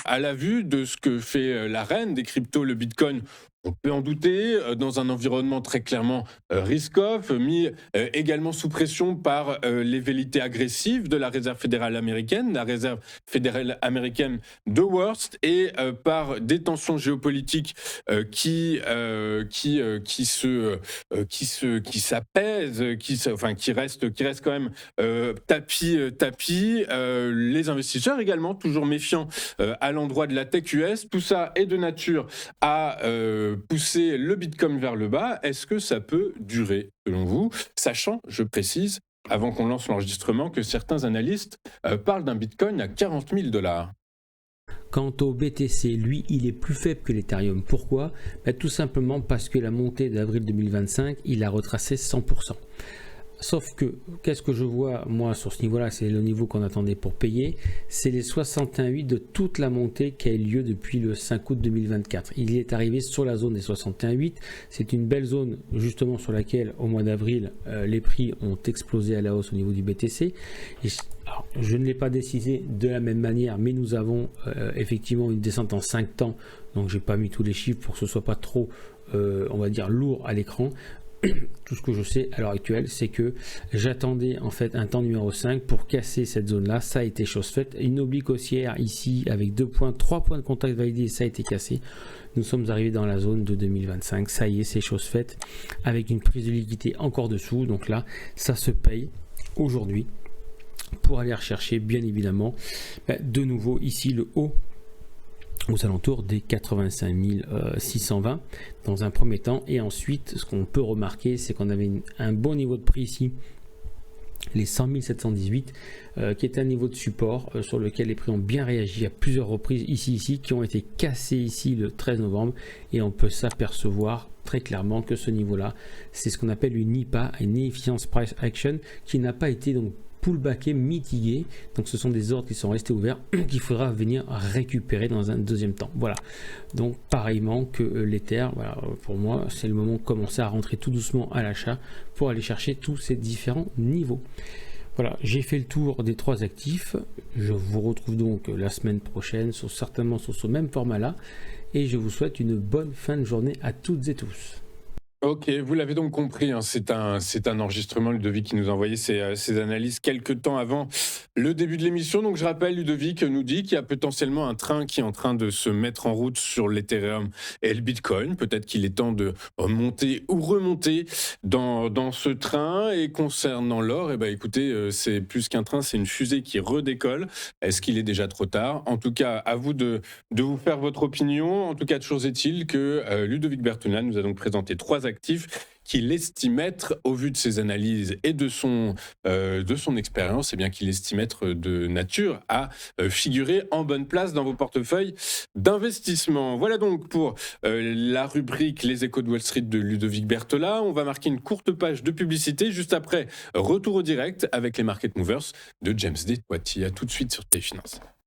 À la vue de ce que fait la reine des cryptos, le Bitcoin, on peut en douter, dans un environnement très clairement risk-off, mis également sous pression par les velléités agressives de la Réserve fédérale américaine, la Réserve fédérale américaine de Worst, et par des tensions géopolitiques qui s'apaisent, enfin qui restent quand même tapis. Les investisseurs également toujours méfiants à l'endroit de la tech US. Tout ça est de nature à pousser le Bitcoin vers le bas. Est-ce que ça peut durer selon vous? Sachant, je précise, avant qu'on lance l'enregistrement, que certains analystes parlent d'un Bitcoin à 40 000 dollars. Quant au BTC, lui, il est plus faible que l'Ethereum. Pourquoi? Tout simplement parce que la montée d'avril 2025, il a retracé 100%. Sauf que, qu'est-ce que je vois, moi, sur ce niveau-là, c'est le niveau qu'on attendait pour payer, c'est les 61,8 de toute la montée qui a eu lieu depuis le 5 août 2024. Il est arrivé sur la zone des 61,8. C'est une belle zone, justement, sur laquelle, au mois d'avril, les prix ont explosé à la hausse au niveau du BTC. Alors, je ne l'ai pas décidé de la même manière, mais nous avons effectivement une descente en 5 temps. Donc, j'ai pas mis tous les chiffres pour que ce soit pas trop, on va dire, lourd à l'écran. Tout ce que je sais à l'heure actuelle, c'est que j'attendais en fait un temps numéro 5 pour casser cette zone-là. Ça a été chose faite. Une oblique haussière ici avec 2 points, 3 points de contact validés, ça a été cassé. Nous sommes arrivés dans la zone de 2025. Ça y est, c'est chose faite avec une prise de liquidité encore dessous. Donc là, ça se paye aujourd'hui pour aller rechercher bien évidemment de nouveau ici le haut aux alentours des 85 620 dans un premier temps, et ensuite ce qu'on peut remarquer, c'est qu'on avait un bon niveau de prix ici, les 100 718 qui est un niveau de support sur lequel les prix ont bien réagi à plusieurs reprises ici qui ont été cassés ici le 13 novembre, et on peut s'apercevoir très clairement que ce niveau là, c'est ce qu'on appelle une IPA, une Efficiency Price Action, qui n'a pas été donc pullbacké, mitigé. Donc ce sont des ordres qui sont restés ouverts qu'il faudra venir récupérer dans un deuxième temps. Voilà. Donc pareillement que l'Ether, voilà, pour moi, c'est le moment de commencer à rentrer tout doucement à l'achat pour aller chercher tous ces différents niveaux. Voilà, j'ai fait le tour des 3 actifs. Je vous retrouve donc la semaine prochaine, certainement sur ce même format-là. Et je vous souhaite une bonne fin de journée à toutes et tous. Ok, vous l'avez donc compris, hein, c'est un enregistrement, Ludovic, qui nous a envoyé ses analyses quelques temps avant le début de l'émission. Donc je rappelle, Ludovic nous dit qu'il y a potentiellement un train qui est en train de se mettre en route sur l'Ethereum et le Bitcoin. Peut-être qu'il est temps de monter ou remonter dans ce train. Et concernant l'or, eh ben, écoutez, c'est plus qu'un train, c'est une fusée qui redécolle. Est-ce qu'il est déjà trop tard? En tout cas, à vous de vous faire votre opinion. En tout cas, chose est-il que Ludovic Berthelin nous a donc présenté 3 actifs qu'il estime être, au vu de ses analyses et de son expérience, eh bien qu'il estime être de nature à figurer en bonne place dans vos portefeuilles d'investissement. Voilà donc pour la rubrique Les Échos de Wall Street de Ludovic Berthelin. On va marquer une courte page de publicité. Juste après, retour au direct avec les Market Movers de James D. Twatty. À tout de suite sur Téléfinance.